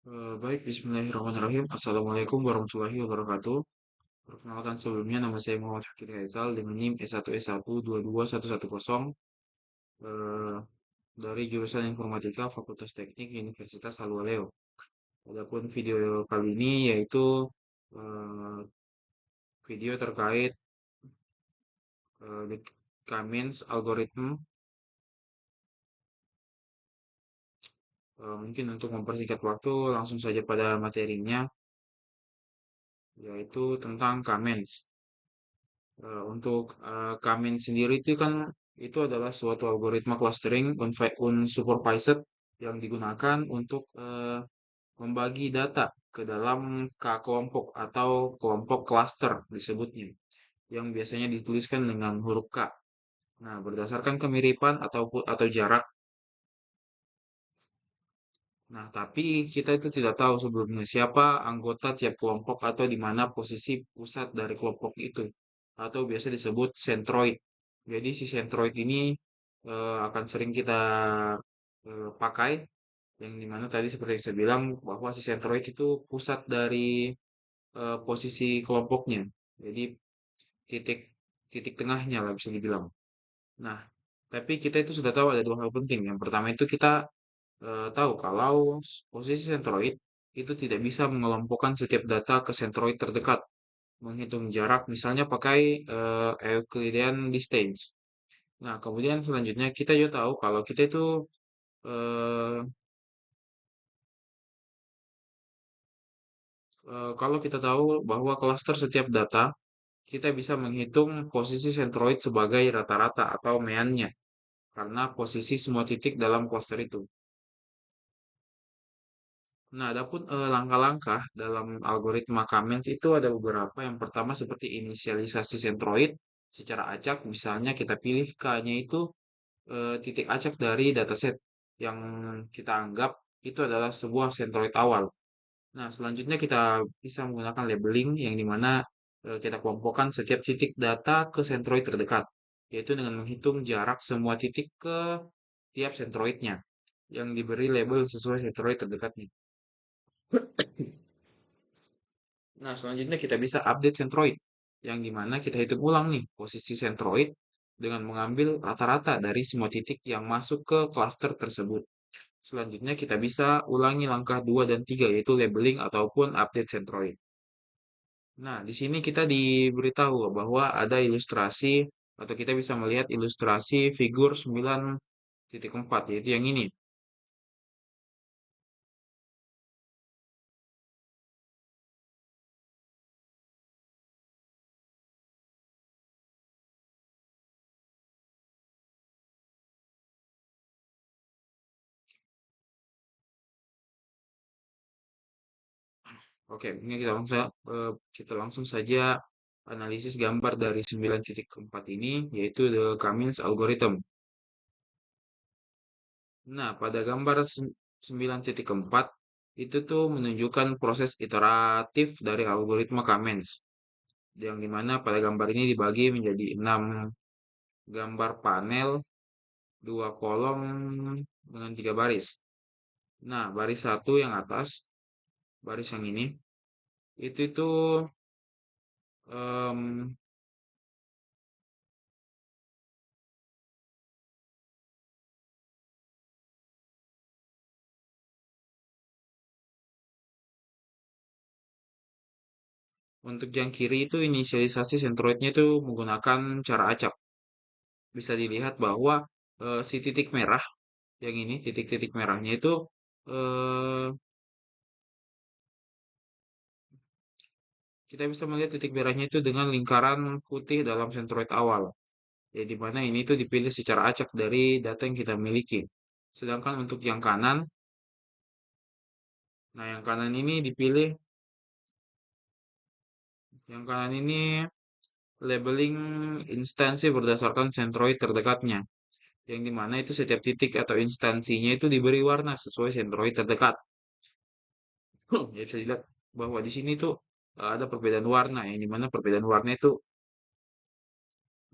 Baik, Bismillahirrahmanirrahim. Assalamualaikum warahmatullahi wabarakatuh. Perkenalkan sebelumnya, nama saya Muhammad Fakir Haikal dengan NIM S1S1221110 eh, dari jurusan Informatika Fakultas Teknik Universitas Halwaleo. Adapun video kali ini yaitu eh, video terkait the Kamen's algorithm. Mungkin untuk mempersingkat waktu, langsung saja pada materinya, yaitu tentang Kamen's. Untuk Kamin sendiri itu kan itu adalah suatu algoritma clustering unsupervised yang digunakan untuk membagi data ke dalam kelompok atau kelompok cluster disebutnya, yang biasanya dituliskan dengan huruf K. Nah, berdasarkan kemiripan atau jarak. Nah, tapi kita itu tidak tahu sebelumnya siapa anggota tiap kelompok atau di mana posisi pusat dari kelompok itu, atau biasa disebut centroid. Jadi si centroid ini akan sering kita pakai, yang dimana tadi seperti yang saya bilang bahwa si centroid itu pusat dari posisi kelompoknya. Jadi titik titik tengahnya lah bisa dibilang. Nah, tapi kita itu sudah tahu ada dua hal penting. Yang pertama itu kita tahu kalau posisi sentroid itu tidak bisa mengelompokkan setiap data ke sentroid terdekat, menghitung jarak misalnya pakai Euclidean distance. Nah, kemudian selanjutnya kita juga tahu kalau kita itu eh, kalau kita tahu bahwa klaster setiap data, kita bisa menghitung posisi sentroid sebagai rata-rata atau meannya karena posisi semua titik dalam klaster itu. Nah, adapun langkah-langkah dalam algoritma Kamens itu ada beberapa. Yang pertama seperti inisialisasi sentroid secara acak, misalnya kita pilih K-nya itu titik acak dari dataset yang kita anggap itu adalah sebuah sentroid awal. Nah, selanjutnya kita bisa menggunakan labeling yang dimana kita kelompokkan setiap titik data ke sentroid terdekat, yaitu dengan menghitung jarak semua titik ke tiap sentroidnya yang diberi label sesuai sentroid terdekatnya. Nah, selanjutnya kita bisa update centroid, yang dimana kita hitung ulang nih posisi centroid dengan mengambil rata-rata dari semua titik yang masuk ke cluster tersebut. Selanjutnya kita bisa ulangi langkah 2 dan 3 yaitu labeling ataupun update centroid. Nah, di sini kita diberitahu bahwa ada ilustrasi atau kita bisa melihat ilustrasi figur 9.4 yaitu yang ini. Oke, ini kita langsung saja analisis gambar dari 9.4 ini, yaitu the Cummins algorithm. Nah, pada gambar 9.4 itu tuh menunjukkan proses iteratif dari algoritma Cummins, yang dimana pada gambar ini dibagi menjadi 6 gambar panel, 2 kolom dengan 3 baris. Nah, baris satu yang atas, baris yang ini, itu tuh em, untuk yang kiri itu inisialisasi sentroidnya itu menggunakan cara acak. Bisa dilihat bahwa si titik merah yang ini, titik-titik merahnya itu eh, kita bisa melihat titik merahnya itu dengan lingkaran putih dalam sentroid awal. Ya, di mana ini tuh dipilih secara acak dari data yang kita miliki. Sedangkan untuk yang kanan, nah yang kanan ini dipilih, yang kanan ini labeling instansi berdasarkan sentroid terdekatnya. Yang dimana itu setiap titik atau instansinya itu diberi warna sesuai sentroid terdekat. Ya bisa dilihat bahwa di sini tuh ada perbedaan warna, yang dimana perbedaan warna itu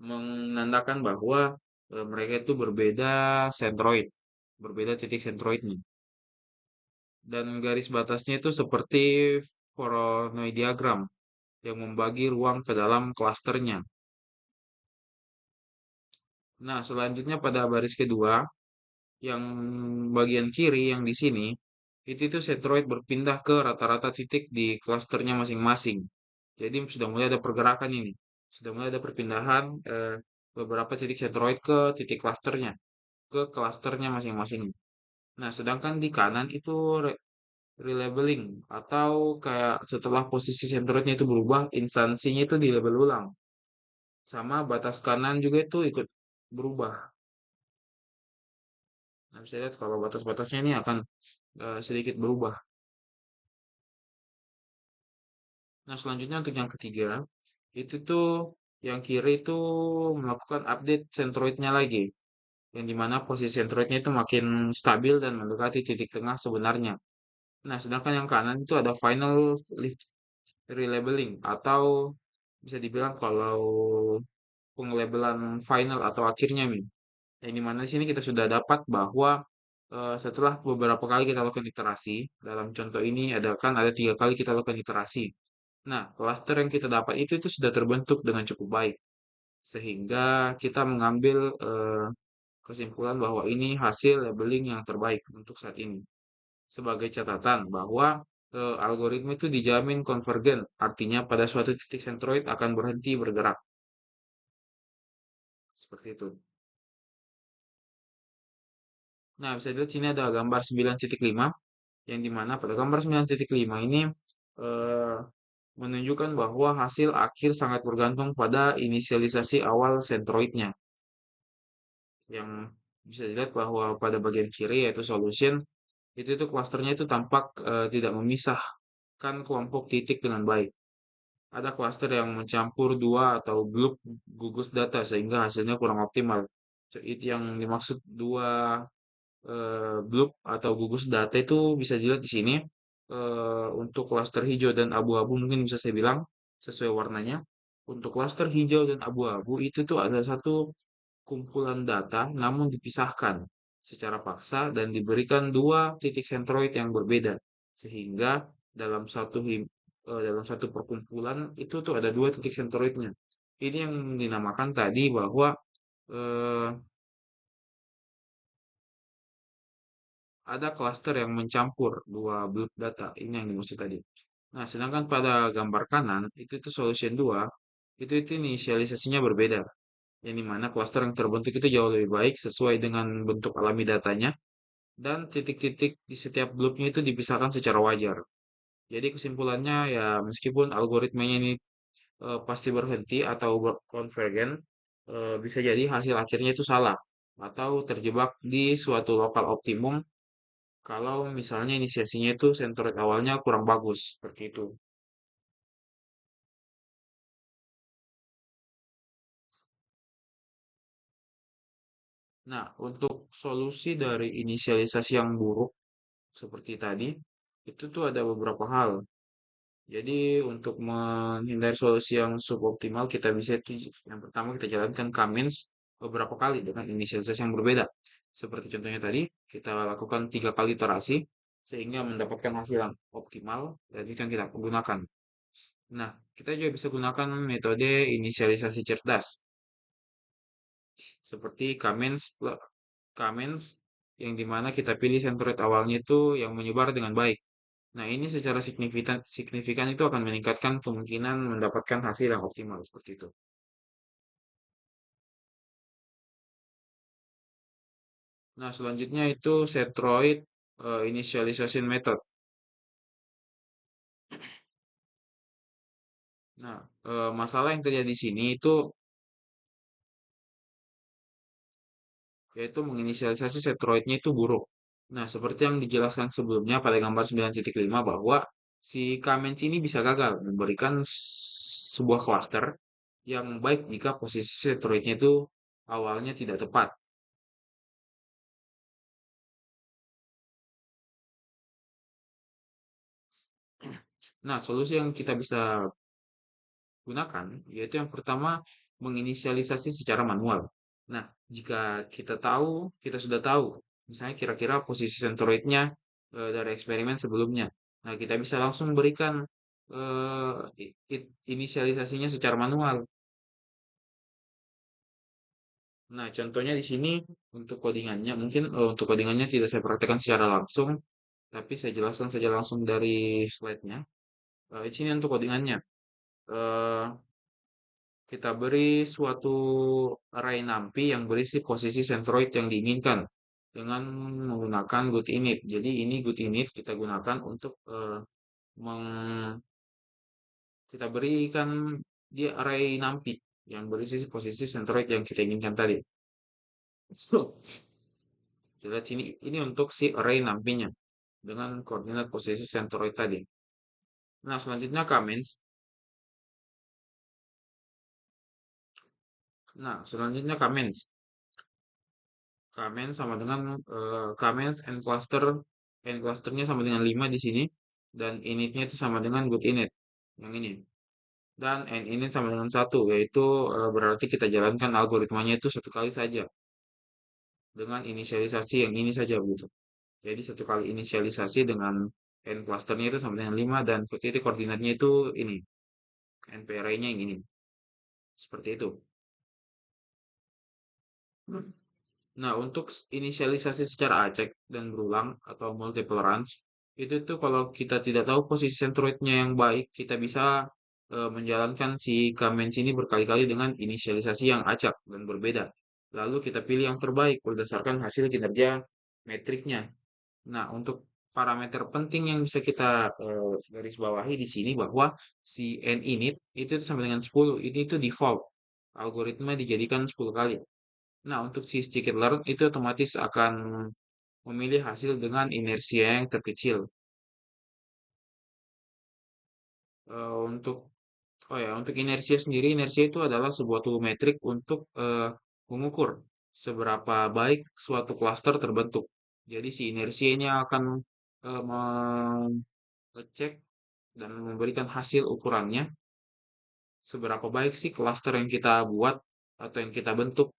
menandakan bahwa mereka itu berbeda sentroid, berbeda titik sentroidnya. dan garis batasnya itu seperti Voronoi diagram yang membagi ruang ke dalam klasternya. Nah, selanjutnya pada baris kedua, yang bagian kiri yang di sini, itu sentroid berpindah ke rata-rata titik di klasternya masing-masing. Jadi sudah mulai ada pergerakan ini. Sudah mulai ada perpindahan beberapa titik sentroid ke titik klasternya, ke klasternya masing-masing. Nah, sedangkan di kanan itu relabeling atau kayak setelah posisi sentroidnya itu berubah, instansinya itu dilabel ulang. Sama batas kanan juga itu ikut berubah. Nah, bisa lihat kalau batas-batasnya ini akan sedikit berubah. Nah, selanjutnya untuk yang ketiga, itu tuh yang kiri itu melakukan update centroidnya lagi. Yang dimana posisi centroidnya itu makin stabil dan mendekati titik tengah sebenarnya. Nah, sedangkan yang kanan itu ada final lift relabeling atau bisa dibilang kalau pengelabelan final atau akhirnya nih. Yang dimana di sini kita sudah dapat bahwa setelah beberapa kali kita lakukan iterasi, dalam contoh ini ada 3 kali kita lakukan iterasi. Nah, klaster yang kita dapat itu sudah terbentuk dengan cukup baik, sehingga kita mengambil kesimpulan bahwa ini hasil labeling yang terbaik untuk saat ini. Sebagai catatan bahwa algoritma itu dijamin konvergen, artinya pada suatu titik sentroid akan berhenti bergerak. Seperti itu. Nah, bisa dilihat sini ada gambar 9.5 yang dimana pada gambar 9.5 ini eh, menunjukkan bahwa hasil akhir sangat bergantung pada inisialisasi awal sentroidnya. Yang bisa dilihat bahwa pada bagian kiri yaitu solution itu klasternya itu tampak tidak memisahkan kelompok titik dengan baik. Ada klaster yang mencampur dua atau grup gugus data sehingga hasilnya kurang optimal. Itu yang dimaksud dua blok atau gugus data itu bisa dilihat di sini untuk klaster hijau dan abu-abu mungkin bisa saya bilang sesuai warnanya. Untuk klaster hijau dan abu-abu itu tuh ada satu kumpulan data namun dipisahkan secara paksa dan diberikan dua titik sentroid yang berbeda sehingga dalam satu perkumpulan itu tuh ada dua titik sentroidnya. Ini yang dinamakan tadi bahwa eh, ada klaster yang mencampur dua blok data. Ini yang dimaksud tadi. Nah, sedangkan pada gambar kanan, itu solution 2, itu inisialisasinya berbeda. Yang dimana klaster yang terbentuk itu jauh lebih baik sesuai dengan bentuk alami datanya. Dan titik-titik di setiap bloknya itu dipisahkan secara wajar. Jadi kesimpulannya ya meskipun algoritmanya ini pasti berhenti atau konvergen, bisa jadi hasil akhirnya itu salah atau terjebak di suatu lokal optimum kalau misalnya inisiasinya itu sentroid awalnya kurang bagus, seperti itu. Nah, untuk solusi dari inisialisasi yang buruk seperti tadi, itu tuh ada beberapa hal. Jadi untuk menghindari solusi yang suboptimal, kita bisa itu yang pertama kita jalankan Kamens beberapa kali dengan inisialisasi yang berbeda. Seperti contohnya tadi, kita lakukan 3 kali iterasi sehingga mendapatkan hasil yang optimal dan itu yang kita gunakan. Nah, kita juga bisa gunakan metode inisialisasi cerdas seperti Kamens yang dimana kita pilih centroid awalnya itu yang menyebar dengan baik. Nah, ini secara signifikan signifikan itu akan meningkatkan kemungkinan mendapatkan hasil yang optimal seperti itu. Nah, selanjutnya itu centroid initialization method. Nah, masalah yang terjadi di sini itu yaitu menginisialisasi centroidnya itu buruk. Nah, seperti yang dijelaskan sebelumnya pada gambar 9.5 bahwa si Kamens ini bisa gagal memberikan sebuah cluster yang baik jika posisi centroidnya itu awalnya tidak tepat. Nah, solusi yang kita bisa gunakan yaitu yang pertama menginisialisasi secara manual. Nah, jika kita sudah tahu misalnya kira-kira posisi centroidnya dari eksperimen sebelumnya. Nah, kita bisa langsung berikan inisialisasinya secara manual. Nah, contohnya di sini untuk codingannya, mungkin untuk codingannya tidak saya praktekkan secara langsung, tapi saya jelaskan saja langsung dari slide-nya. Di sini untuk codingannya, eh, kita beri suatu array nampi yang berisi posisi centroid yang diinginkan dengan menggunakan goodinit. Jadi ini goodinit kita gunakan untuk kita berikan dia array nampi yang berisi posisi centroid yang kita inginkan tadi. So, kita lihat sini, ini untuk si array nampinya dengan koordinat posisi centroid tadi. Nah, selanjutnya comments. Nah, selanjutnya comments. Comments sama dengan comments and cluster. And clusternya sama dengan 5 di sini. Dan initnya itu sama dengan good init. Yang ini. Dan and init sama dengan 1. Yaitu berarti kita jalankan algoritmanya itu satu kali saja. Dengan inisialisasi yang ini saja begitu. Jadi satu kali inisialisasi dengan n clusternya itu sama dengan 5 dan titik koordinatnya itu ini. NP array-nya yang ini. Seperti itu. Nah, untuk inisialisasi secara acak dan berulang atau multiple runs, itu tuh kalau kita tidak tahu posisi centroidnya yang baik, kita bisa menjalankan si comments ini berkali-kali dengan inisialisasi yang acak dan berbeda. Lalu kita pilih yang terbaik berdasarkan hasil kinerja metriknya. Nah, untuk parameter penting yang bisa kita garis bawahi di sini bahwa si n init itu sama dengan 10. Ini itu default. Algoritma dijadikan 10 kali. Nah, untuk si scikit-learn itu otomatis akan memilih hasil dengan inersia yang terkecil. Untuk oh ya, untuk inersia sendiri, inersia itu adalah sebuah tool metrik untuk mengukur seberapa baik suatu klaster terbentuk. Jadi si inersia ini akan mengecek dan memberikan hasil ukurannya seberapa baik sih klaster yang kita buat atau yang kita bentuk.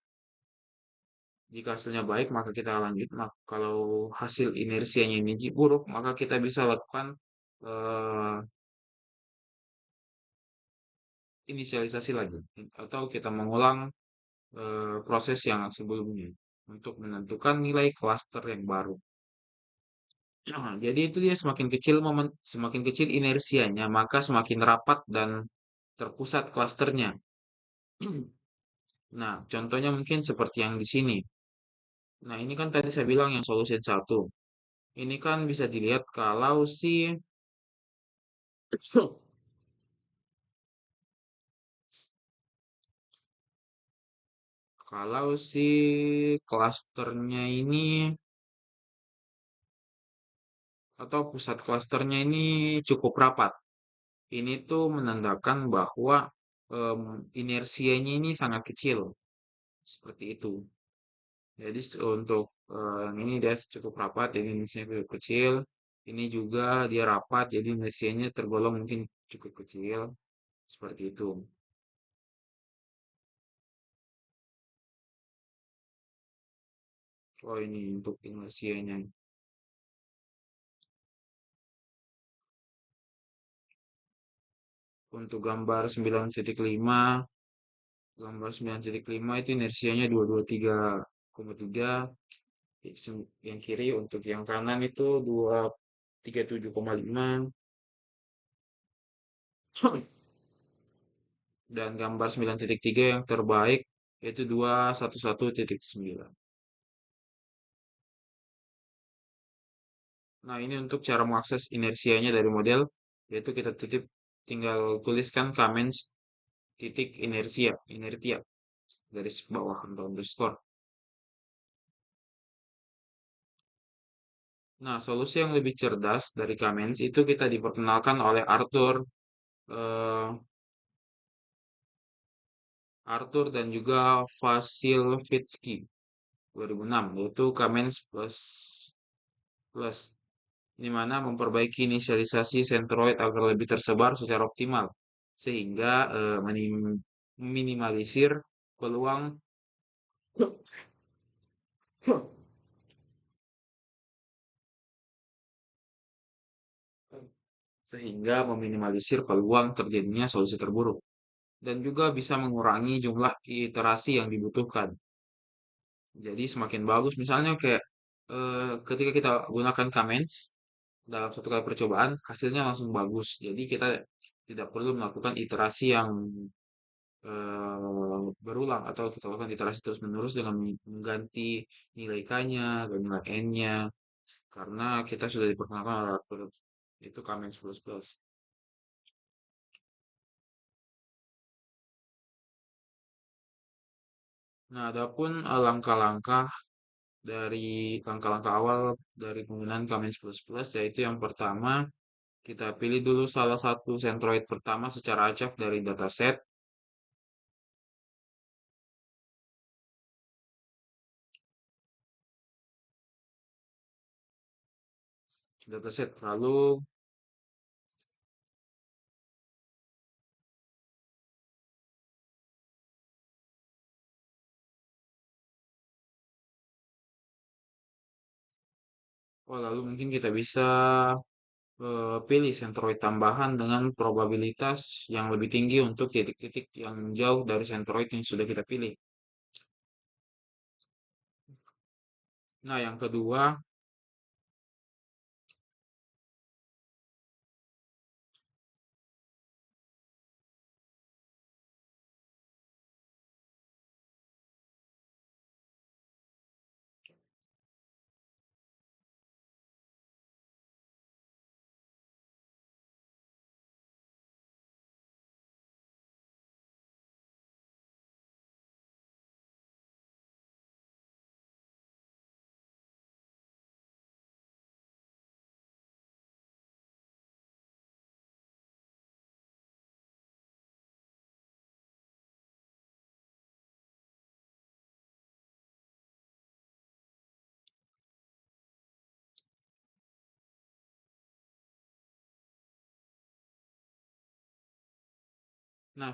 Jika hasilnya baik, maka kita lanjut. Kalau hasil inersianya ini buruk, maka kita bisa lakukan eh, inisialisasi lagi, atau kita mengulang proses yang sebelumnya untuk menentukan nilai klaster yang baru. Jadi itu dia semakin kecil inersianya, maka semakin rapat dan terpusat klasternya. Nah, contohnya mungkin seperti yang di sini. Nah, ini kan tadi saya bilang yang solution satu. Ini kan bisa dilihat kalau si kalau si klasternya ini atau pusat klasternya ini cukup rapat. Ini tuh menandakan bahwa inersianya ini sangat kecil, seperti itu. Jadi untuk yang ini dia cukup rapat, jadi inersianya cukup kecil. Ini juga dia rapat, jadi inersianya tergolong mungkin cukup kecil, seperti itu. Oh ini untuk inersianya. Untuk gambar 9.5, itu inersianya 223,3. Yang kiri untuk yang kanan itu 237,5. Dan gambar 9.3 yang terbaik yaitu 211.9. Nah, ini untuk cara mengakses inersianya dari model, yaitu kita tinggal tuliskan comments titik inertia garis bawah atau underscore. Nah, solusi yang lebih cerdas dari comments itu kita diperkenalkan oleh eh, Arthur dan juga Vasilevsky 2006, yaitu comments plus plus di mana memperbaiki inisialisasi sentroid agar lebih tersebar secara optimal sehingga meminimalisir peluang sehingga meminimalisir peluang terjadinya solusi terburuk dan juga bisa mengurangi jumlah iterasi yang dibutuhkan. Jadi semakin bagus misalnya kayak ketika kita gunakan comments dalam satu kali percobaan hasilnya langsung bagus. Jadi kita tidak perlu melakukan iterasi yang berulang atau kita lakukan iterasi terus-menerus dengan mengganti nilai k-nya dan nilai n-nya karena kita sudah diperkenalkan oleh algoritma itu comments plus plus. Nah, adapun langkah-langkah awal dari penggunaan comments plus plus yaitu yang pertama kita pilih dulu salah satu centroid pertama secara acak dari dataset. Lalu lalu mungkin kita bisa pilih sentroid tambahan dengan probabilitas yang lebih tinggi untuk titik-titik yang jauh dari sentroid yang sudah kita pilih. Nah, yang kedua,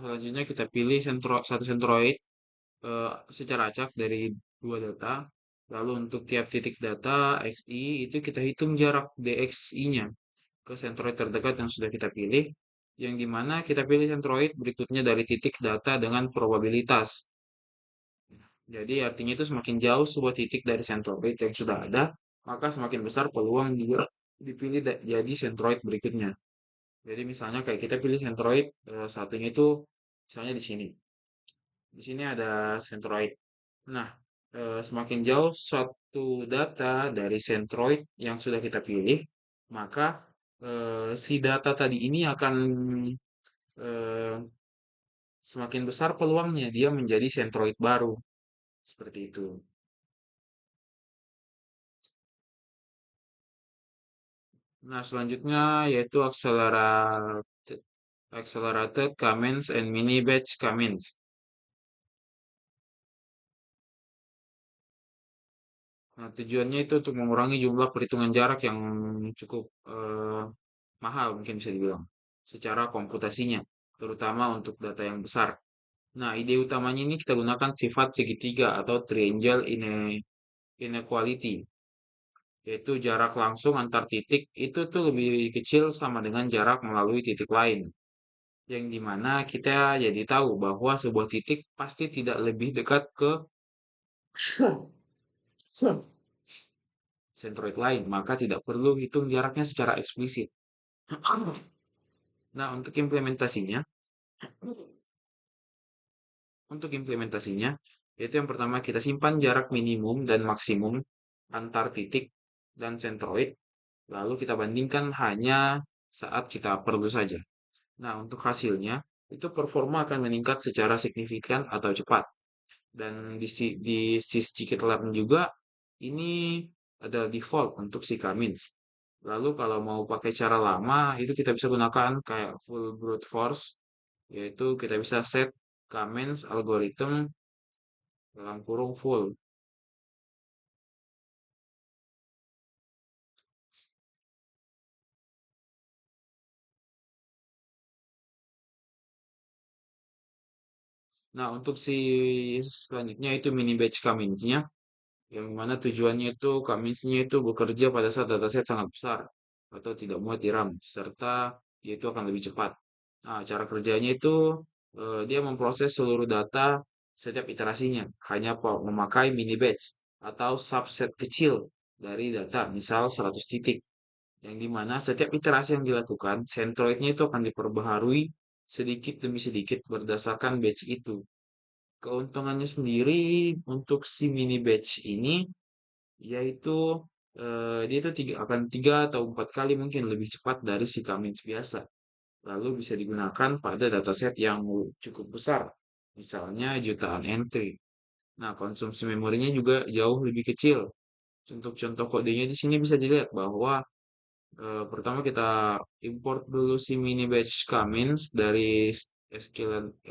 selanjutnya kita pilih satu sentroid secara acak dari dua data. Lalu untuk tiap titik data XI itu kita hitung jarak DXI-nya ke sentroid terdekat yang sudah kita pilih, yang dimana kita pilih sentroid berikutnya dari titik data dengan probabilitas. Jadi artinya itu semakin jauh sebuah titik dari sentroid yang sudah ada, maka semakin besar peluang dia dipilih jadi sentroid berikutnya. Jadi misalnya kayak kita pilih sentroid satunya itu misalnya di sini. Di sini ada sentroid. Nah, semakin jauh suatu data dari sentroid yang sudah kita pilih, maka si data tadi ini akan eh, semakin besar peluangnya dia menjadi sentroid baru. Seperti itu. Nah, selanjutnya yaitu accelerated comments and mini batch comments. Nah, tujuannya itu untuk mengurangi jumlah perhitungan jarak yang cukup mahal, mungkin bisa dibilang, secara komputasinya, terutama untuk data yang besar. Nah, ide utamanya ini kita gunakan sifat segitiga atau triangle inequality, yaitu jarak langsung antar titik itu tuh lebih kecil sama dengan jarak melalui titik lain. Yang dimana kita jadi tahu bahwa sebuah titik pasti tidak lebih dekat ke sentroid lain, maka tidak perlu hitung jaraknya secara eksplisit. Nah, untuk implementasinya, yaitu yang pertama kita simpan jarak minimum dan maksimum antar titik dan sentroid, lalu kita bandingkan hanya saat kita perlu saja. Nah, untuk hasilnya, itu performa akan meningkat secara signifikan atau cepat. Dan di sysjkit-learn juga, ini ada default untuk si Kamins. Lalu kalau mau pakai cara lama, itu kita bisa gunakan kayak full brute force, yaitu kita bisa set Kamins algorithm dalam kurung full. Nah, untuk si selanjutnya itu mini batch Kaminsnya, yang mana tujuannya itu Kaminsnya itu bekerja pada saat dataset sangat besar. atau tidak muat di RAM, serta dia itu akan lebih cepat. Nah, cara kerjanya itu dia memproses seluruh data setiap iterasinya, hanya memakai mini batch atau subset kecil dari data, misal 100 titik, yang dimana setiap iterasi yang dilakukan, centroidnya itu akan diperbaharui sedikit demi sedikit berdasarkan batch itu. Keuntungannya sendiri untuk si mini batch ini yaitu dia itu akan 3 atau 4 kali mungkin lebih cepat dari si Cummins biasa. Lalu bisa digunakan pada dataset yang cukup besar, misalnya jutaan entry. Nah, konsumsi memorinya juga jauh lebih kecil. Untuk contoh kodenya di sini bisa dilihat bahwa pertama kita import dulu si mini batch Cummins dari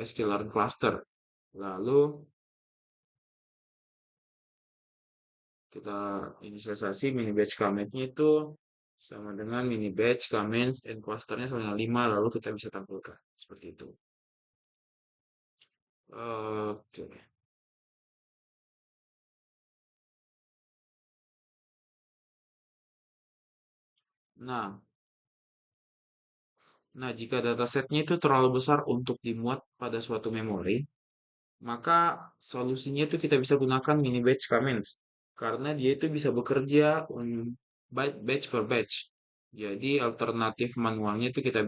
sklearn cluster. Lalu kita inisialisasi mini batch Cummins-nya itu sama dengan mini batch Cummins and clusternya sama dengan 5, lalu kita bisa tampilkan seperti itu. Oke. Nah, jika datasetnya itu terlalu besar untuk dimuat pada suatu memori, maka solusinya itu kita bisa gunakan mini batch Cummins karena dia itu bisa bekerja batch per batch. Jadi alternatif manualnya itu kita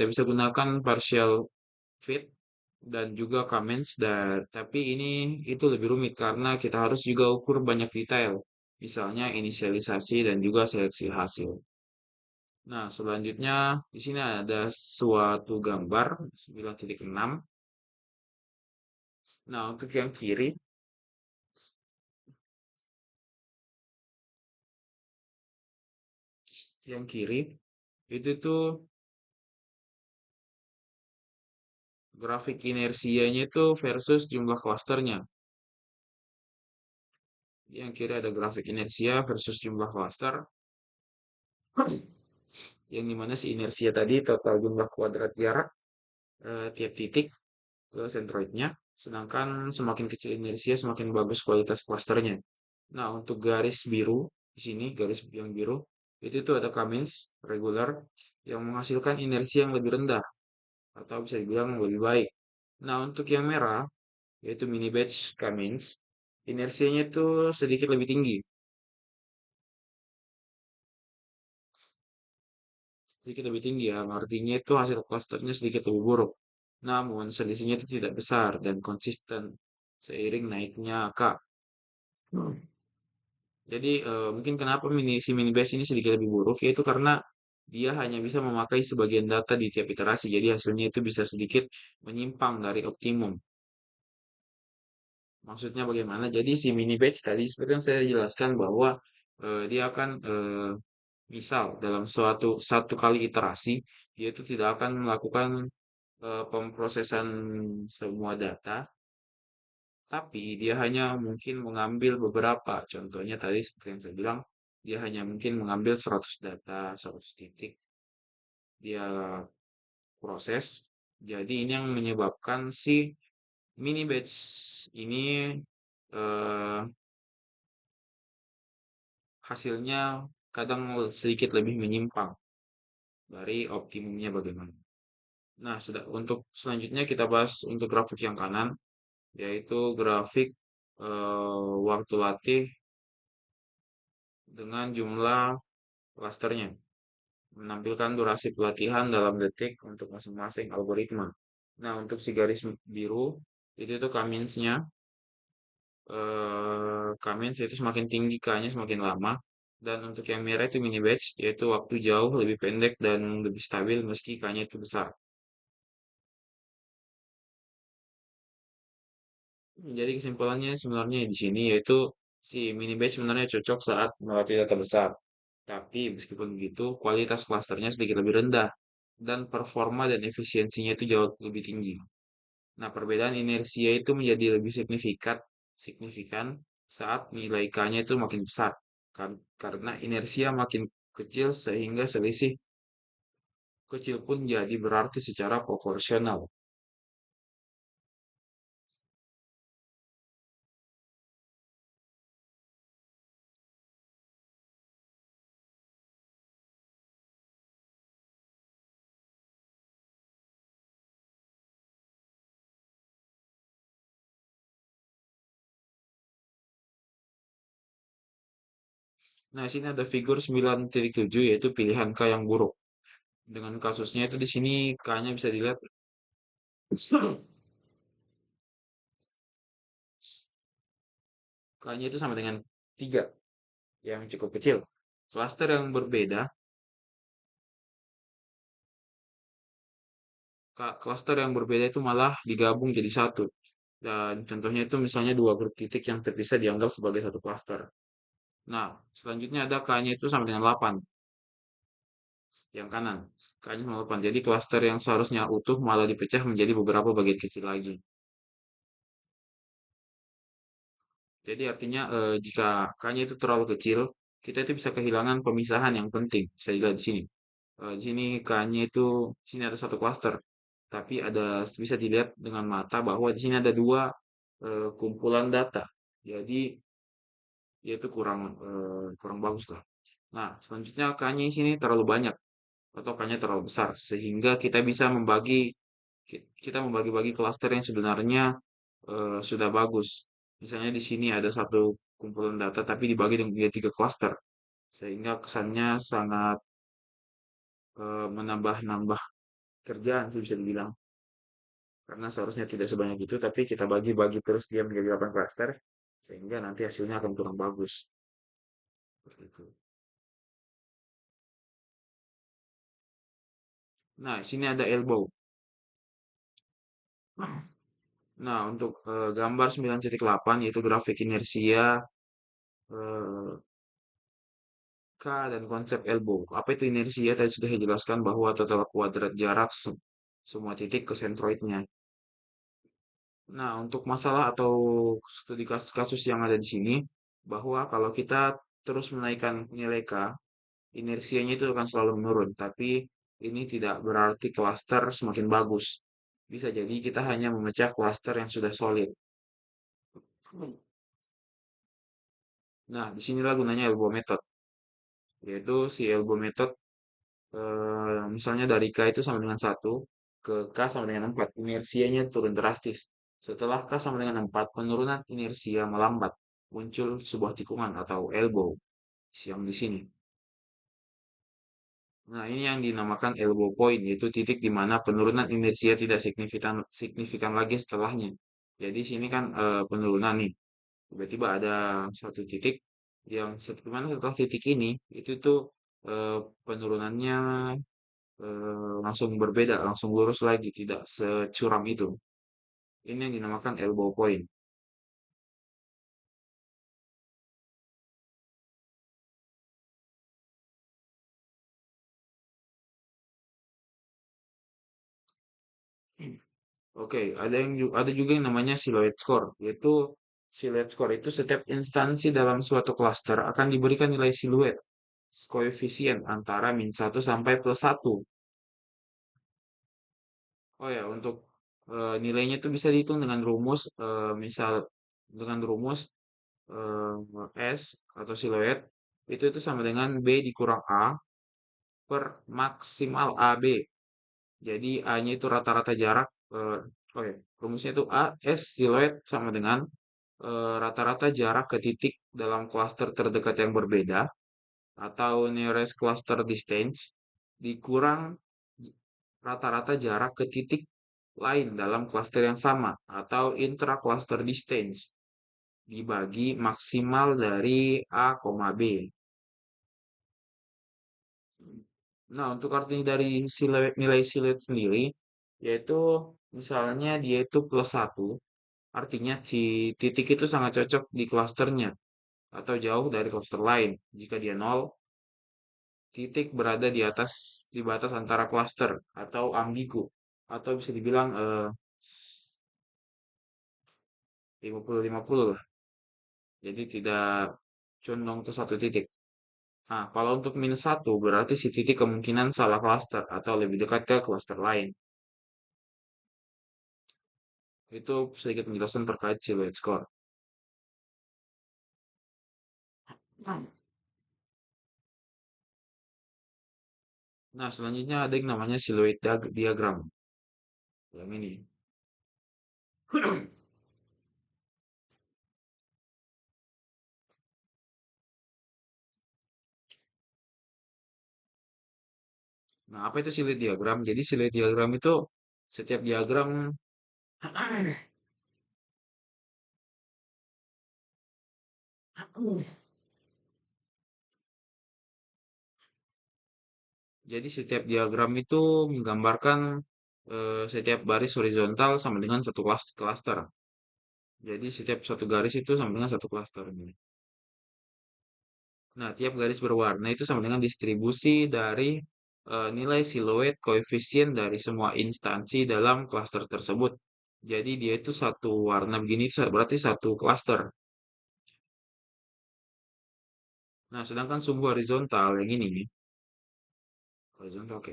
bisa gunakan partial fit dan juga comments tapi ini itu lebih rumit karena kita harus juga ukur banyak detail, misalnya inisialisasi dan juga seleksi hasil. Nah, selanjutnya di sini ada suatu gambar 9.6. Nah, untuk yang kiri itu tuh grafik inersianya itu versus jumlah klasternya. Yang kiri ada grafik inersia versus jumlah klaster, yang dimana si inersia tadi total jumlah kuadrat jarak tiap titik ke sentroidnya, sedangkan semakin kecil inersia semakin bagus kualitas klasternya. Nah, untuk garis biru di sini, garis yang biru itu tuh ada Cummins regular yang menghasilkan inersi yang lebih rendah atau bisa dibilang lebih baik. Nah, untuk yang merah yaitu mini batch Cummins, inersianya itu sedikit lebih tinggi, sedikit lebih tinggi ya, artinya itu hasil klasternya sedikit lebih buruk. Namun selisihnya itu tidak besar dan konsisten seiring naiknya K. Jadi mungkin kenapa si mini batch ini sedikit lebih buruk yaitu karena dia hanya bisa memakai sebagian data di tiap iterasi. Jadi hasilnya itu bisa sedikit menyimpang dari optimum. Maksudnya bagaimana? Jadi si mini batch tadi seperti yang saya jelaskan bahwa dia akan misal dalam satu kali iterasi dia itu tidak akan melakukan pemrosesan semua data, tapi dia hanya mungkin mengambil beberapa. Contohnya tadi seperti yang saya bilang, dia hanya mungkin mengambil 100 data, 100 titik, dia proses. Jadi ini yang menyebabkan si mini batch ini eh, hasilnya kadang sedikit lebih menyimpang dari optimumnya bagaimana. Nah, untuk selanjutnya kita bahas untuk grafik yang kanan, yaitu grafik waktu latih dengan jumlah klasternya, menampilkan durasi pelatihan dalam detik untuk masing-masing algoritma. Nah, untuk si garis biru, itu tuh Cummins itu semakin tinggi K-nya semakin lama. Dan untuk yang merah itu mini batch, yaitu waktu jauh lebih pendek dan lebih stabil meski K-nya itu besar. Jadi kesimpulannya sebenarnya di sini yaitu si mini batch sebenarnya cocok saat melatih data besar. Tapi meskipun begitu, kualitas klasternya sedikit lebih rendah dan performa dan efisiensinya itu jauh lebih tinggi. Nah, perbedaan inersia itu menjadi lebih signifikan saat nilai K-nya itu makin besar. Karena inersia makin kecil sehingga selisih kecil pun jadi berarti secara proporsional. Nah, sini ada figur 9.7 yaitu pilihan K yang buruk. Dengan kasusnya itu di sini K-nya bisa dilihat K-nya itu sama dengan 3 yang cukup kecil. Klaster yang berbeda, klaster yang berbeda itu malah digabung jadi satu. Dan contohnya itu misalnya dua grup titik yang terpisah dianggap sebagai satu klaster. Nah, selanjutnya ada K-nya itu sama dengan 8, yang kanan. K-nya sama 8. Jadi klaster yang seharusnya utuh malah dipecah menjadi beberapa bagian kecil lagi. Jadi artinya jika K-nya itu terlalu kecil, kita itu bisa kehilangan pemisahan yang penting. Bisa dilihat di sini. Di sini K-nya itu, di sini ada satu klaster. Tapi bisa dilihat dengan mata bahwa di sini ada dua kumpulan data. Jadi dia itu kurang bagus lah. Nah, selanjutnya K-nya di sini terlalu banyak atau K-nya terlalu besar sehingga kita membagi-bagi klaster yang sebenarnya sudah bagus. Misalnya di sini ada satu kumpulan data tapi dibagi menjadi tiga klaster sehingga kesannya sangat menambah-nambah kerjaan sih bisa dibilang. Karena seharusnya tidak sebanyak itu tapi kita bagi-bagi terus dia menjadi 8 klaster sehingga nanti hasilnya akan kurang bagus. Seperti itu. Nah, sini ada elbow. Nah, untuk gambar 9.8 yaitu grafik inersia eh, K dan konsep elbow. Apa itu inersia? Tadi sudah dijelaskan bahwa total kuadrat jarak semua titik ke sentroidnya. Nah, untuk masalah atau studi kasus yang ada di sini, bahwa kalau kita terus menaikkan nilai K, inersianya itu akan selalu menurun. Tapi ini tidak berarti klaster semakin bagus. Bisa jadi kita hanya memecah klaster yang sudah solid. Nah, disinilah gunanya elbow method. Yaitu si elbow method misalnya dari K itu sama dengan 1 ke K sama dengan 4, inersianya turun drastis. Setelah K sama dengan 4, penurunan inersia melambat. Muncul sebuah tikungan atau elbow yang di sini. Nah, ini yang dinamakan elbow point, yaitu titik di mana penurunan inersia tidak signifikan signifikan lagi setelahnya. Jadi sini kan penurunan nih. Tiba-tiba ada satu titik yang dimana setelah titik ini itu tuh penurunannya langsung berbeda, langsung lurus lagi, tidak securam itu. Ini yang dinamakan elbow point. Oke, ada juga yang namanya silhouette score, yaitu silhouette score itu setiap instansi dalam suatu cluster akan diberikan nilai siluet koefisien antara -1 sampai +1. Oh ya, untuk nilainya itu bisa dihitung dengan rumus, misal dengan rumus S atau siluet itu sama dengan B dikurang A per maksimal AB. Jadi A-nya itu rata-rata jarak, oke, rumusnya itu A S siluet sama dengan rata-rata jarak ke titik dalam klaster terdekat yang berbeda atau nearest cluster distance dikurang rata-rata jarak ke titik lain dalam klaster yang sama atau intra-cluster distance dibagi maksimal dari A, B. Nah, untuk arti dari nilai siluet sendiri, yaitu misalnya dia itu +1, artinya si titik itu sangat cocok di klasternya atau jauh dari klaster lain. Jika dia 0, titik berada di batas antara klaster atau ambigu atau bisa dibilang 50-50 lah. Jadi tidak condong ke satu titik. Nah, kalau untuk -1 berarti si titik kemungkinan salah klaster atau lebih dekat ke klaster lain. Itu sedikit penjelasan terkait silhouette score. Nah, selanjutnya ada yang namanya silhouette diagram. Yang ini. Nah, apa itu silet diagram? Jadi silet diagram itu setiap diagram jadi setiap diagram itu menggambarkan setiap baris horizontal sama dengan satu klaster. Jadi setiap satu garis itu sama dengan satu klaster. Nah, tiap garis berwarna itu sama dengan distribusi dari nilai siluet koefisien dari semua instansi dalam klaster tersebut. Jadi dia itu satu warna begini berarti satu klaster. Nah, sedangkan sumbu horizontal yang ini nih, horizontal oke.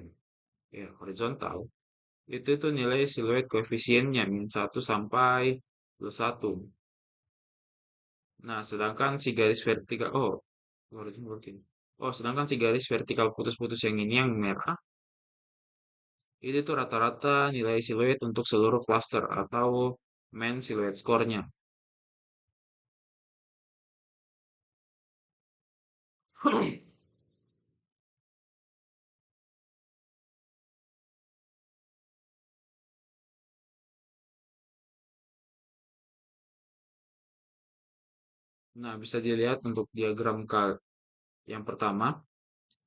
Ya, horizontal. Itu tuh nilai siluet koefisiennya min 1 sampai plus 1. Nah, sedangkan si garis vertikal, horizontal berarti. Oh, sedangkan si garis vertikal putus-putus yang ini yang merah, itu tuh rata-rata nilai siluet untuk seluruh cluster atau main silhouette score-nya. Nah, bisa dilihat untuk diagram yang pertama,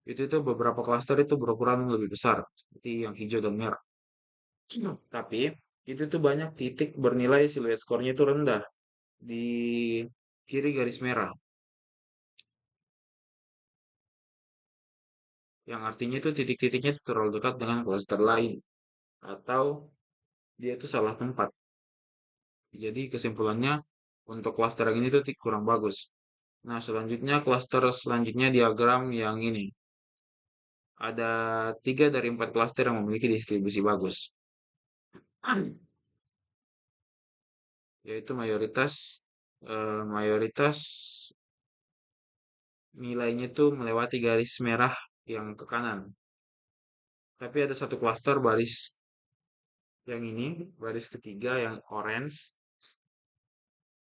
itu beberapa cluster itu berukuran lebih besar, seperti yang hijau dan merah. Tapi, itu tuh banyak titik bernilai silhouette score-nya itu rendah di kiri garis merah, yang artinya itu titik-titiknya itu terlalu dekat dengan cluster lain, atau dia itu salah tempat. Jadi kesimpulannya, untuk cluster yang ini tuh kurang bagus. Nah, selanjutnya cluster selanjutnya diagram yang ini. Ada 3 dari 4 klaster yang memiliki distribusi bagus, yaitu mayoritas nilainya itu melewati garis merah yang ke kanan. Tapi ada satu klaster baris yang ini, baris ketiga yang orange,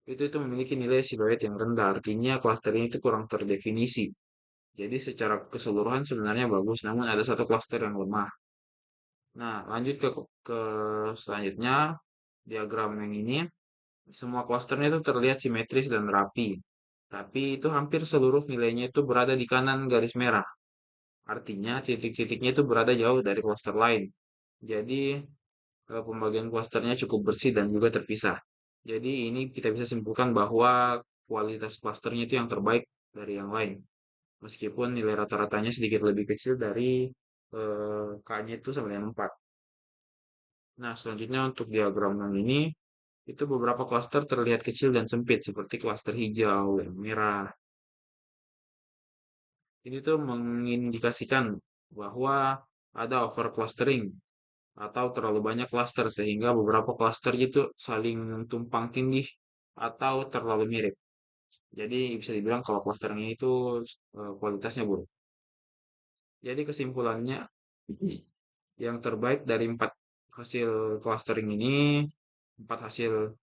itu memiliki nilai siluet yang rendah. Artinya klaster ini itu kurang terdefinisi. Jadi secara keseluruhan sebenarnya bagus, namun ada satu klaster yang lemah. Nah, lanjut ke selanjutnya, diagram yang ini. Semua klasternya itu terlihat simetris dan rapi. Tapi itu hampir seluruh nilainya itu berada di kanan garis merah. Artinya titik-titiknya itu berada jauh dari klaster lain. Jadi pembagian klasternya cukup bersih dan juga terpisah. Jadi ini kita bisa simpulkan bahwa kualitas klasternya itu yang terbaik dari yang lain. Meskipun nilai rata-ratanya sedikit lebih kecil dari K-nya itu sama dengan 4. Nah, selanjutnya untuk diagram yang ini, itu beberapa klaster terlihat kecil dan sempit seperti klaster hijau dan merah. Ini tuh mengindikasikan bahwa ada overclustering atau terlalu banyak klaster sehingga beberapa klaster itu saling tumpang tindih atau terlalu mirip. Jadi bisa dibilang kalau klasternya itu kualitasnya buruk. Jadi kesimpulannya yang terbaik dari 4 hasil clustering ini, 4 hasil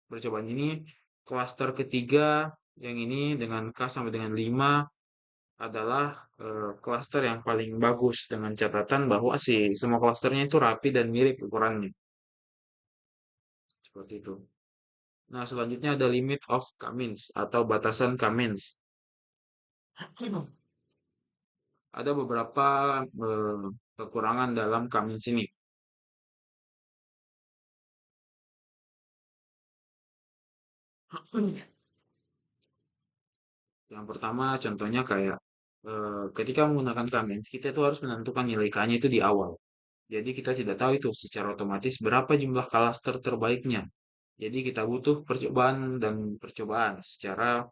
percobaan ini, klaster ketiga yang ini dengan K sampai dengan 5 adalah klaster yang paling bagus dengan catatan bahwa semua klasternya itu rapi dan mirip ukurannya. Seperti itu. Nah, selanjutnya ada limit of Kamins atau batasan Kamins. Ada beberapa kekurangan dalam Kamins ini. Yang pertama contohnya kayak ketika menggunakan Kamins, kita tuh harus menentukan nilai K-nya itu di awal. Jadi kita tidak tahu itu secara otomatis berapa jumlah klaster terbaiknya. Jadi kita butuh percobaan dan percobaan secara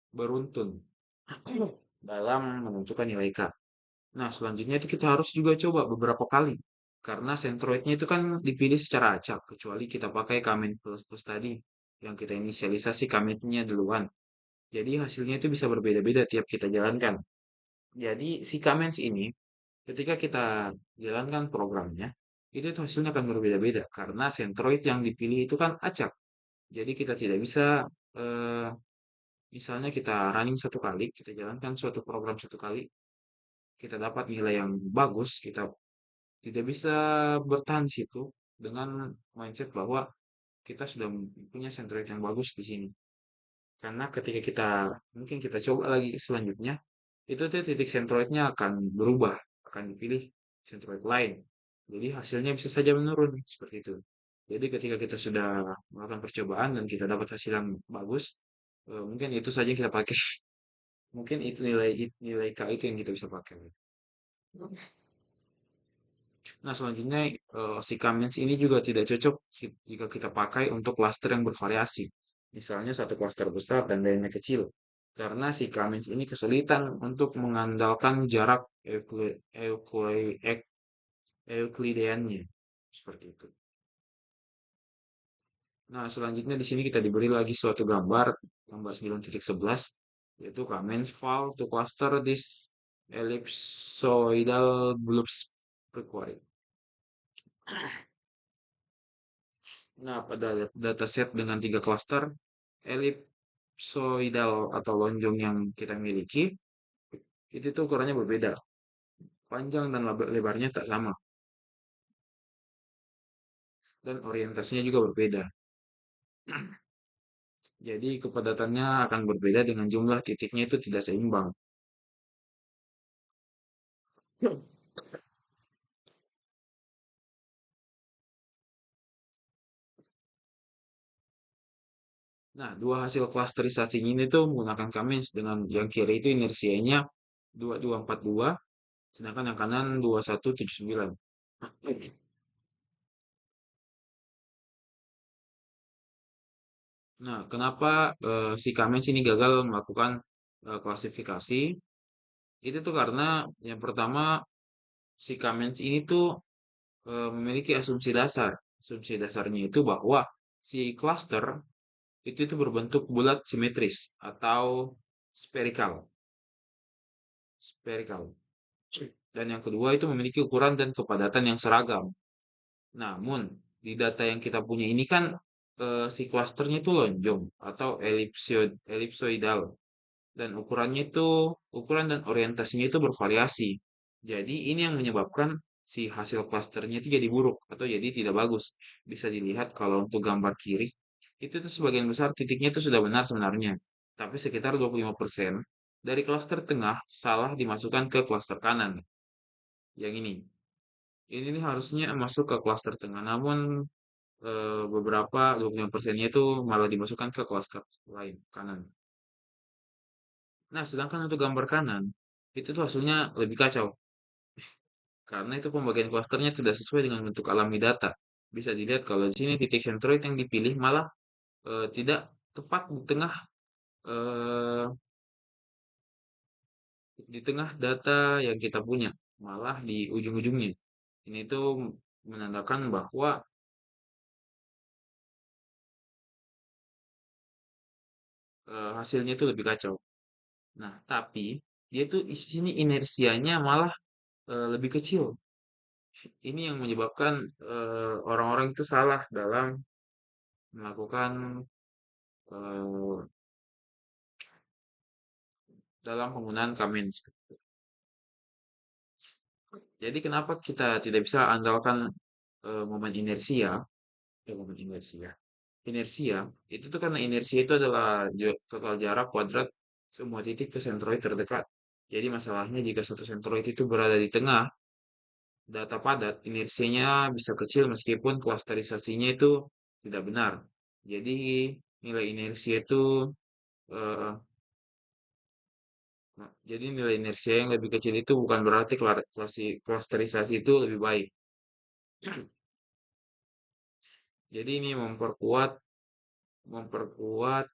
beruntun dalam menentukan nilai K. Nah, selanjutnya itu kita harus juga coba beberapa kali. Karena sentroidnya itu kan dipilih secara acak, kecuali kita pakai comment plus plus tadi, yang kita inisialisasi commentnya duluan. Jadi hasilnya itu bisa berbeda-beda tiap kita jalankan. Jadi si comments ini, ketika kita jalankan programnya, itu tuh hasilnya akan berbeda-beda. Karena sentroid yang dipilih itu kan acak. Jadi kita tidak bisa, eh, misalnya kita running satu kali, kita jalankan suatu program satu kali, kita dapat nilai yang bagus, kita tidak bisa bertahan situ dengan mindset bahwa kita sudah punya centroid yang bagus di sini. Karena ketika kita mungkin kita coba lagi selanjutnya, itu tuh titik centroidnya akan berubah, akan dipilih centroid lain. Jadi hasilnya bisa saja menurun seperti itu. Jadi ketika kita sudah melakukan percobaan dan kita dapat hasil yang bagus, mungkin itu saja yang kita pakai. Mungkin itu nilai K itu yang kita bisa pakai. Nah, selanjutnya si Cummins ini juga tidak cocok jika kita pakai untuk cluster yang bervariasi. Misalnya satu cluster besar dan lainnya kecil. Karena si Cummins ini kesulitan untuk mengandalkan jarak Euklideannya. Seperti itu. Nah, selanjutnya di sini kita diberi lagi suatu gambar, gambar 9.11, yaitu Cummins fall to cluster this ellipsoidal blobs required. Nah, pada dataset dengan tiga klaster elipsoidal atau lonjong yang kita miliki, itu tuh ukurannya berbeda. Panjang dan lebarnya tak sama. Dan orientasinya juga berbeda. Jadi kepadatannya akan berbeda dengan jumlah titiknya itu tidak seimbang. Nah, dua hasil klasterisasi ini tuh menggunakan Cummins dengan yang kiri itu inersianya 2242, sedangkan yang kanan 2179. Nah, kenapa si Cummins ini gagal melakukan klasifikasi? Itu tuh karena yang pertama si Cummins ini tuh memiliki asumsi dasar. Asumsi dasarnya itu bahwa si cluster itu tuh berbentuk bulat simetris atau spherical. Spherical. Dan yang kedua itu memiliki ukuran dan kepadatan yang seragam. Namun di data yang kita punya ini kan si klasternya itu lonjong atau ellipsoidal dan ukuran dan orientasinya itu bervariasi. Jadi ini yang menyebabkan si hasil klasternya itu jadi buruk atau jadi tidak bagus. Bisa dilihat kalau untuk gambar kiri itu tuh sebagian besar titiknya itu sudah benar sebenarnya. Tapi sekitar 25% dari klaster tengah salah dimasukkan ke klaster kanan. Yang ini. Ini nih harusnya masuk ke klaster tengah, namun beberapa 25%-nya itu malah dimasukkan ke klaster lain kanan. Nah, sedangkan untuk gambar kanan, itu tuh hasilnya lebih kacau. Karena itu pembagian klasternya tidak sesuai dengan bentuk alami data. Bisa dilihat kalau di sini titik sentroid yang dipilih malah tidak tepat eh, di tengah data yang kita punya, malah di ujung-ujungnya. Ini tuh menandakan bahwa hasilnya itu lebih kacau. Nah, tapi dia tuh di sini inersianya malah lebih kecil. Ini yang menyebabkan orang-orang itu salah dalam melakukan eh, dalam penggunaan Cummins. Jadi kenapa kita tidak bisa andalkan momen inersia, momen inersia. Inersia itu tuh karena inersia itu adalah total jarak kuadrat semua titik ke sentroid terdekat. Jadi masalahnya jika satu sentroid itu berada di tengah data padat, inersianya bisa kecil meskipun klasterisasinya itu tidak benar. Jadi nilai inersia itu eh, jadi nilai inersia yang lebih kecil itu bukan berarti klasterisasi itu lebih baik. Jadi ini memperkuat memperkuat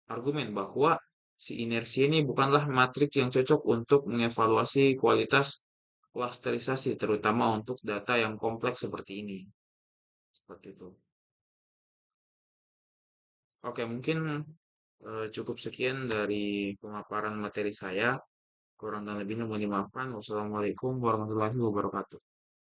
argumen bahwa si inersia ini bukanlah matrik yang cocok untuk mengevaluasi kualitas klasterisasi, terutama untuk data yang kompleks seperti ini. Seperti itu. Oke, mungkin cukup sekian dari pemaparan materi saya. Kurang dan lebihnya mohon dimaafkan. Wassalamualaikum warahmatullahi wabarakatuh.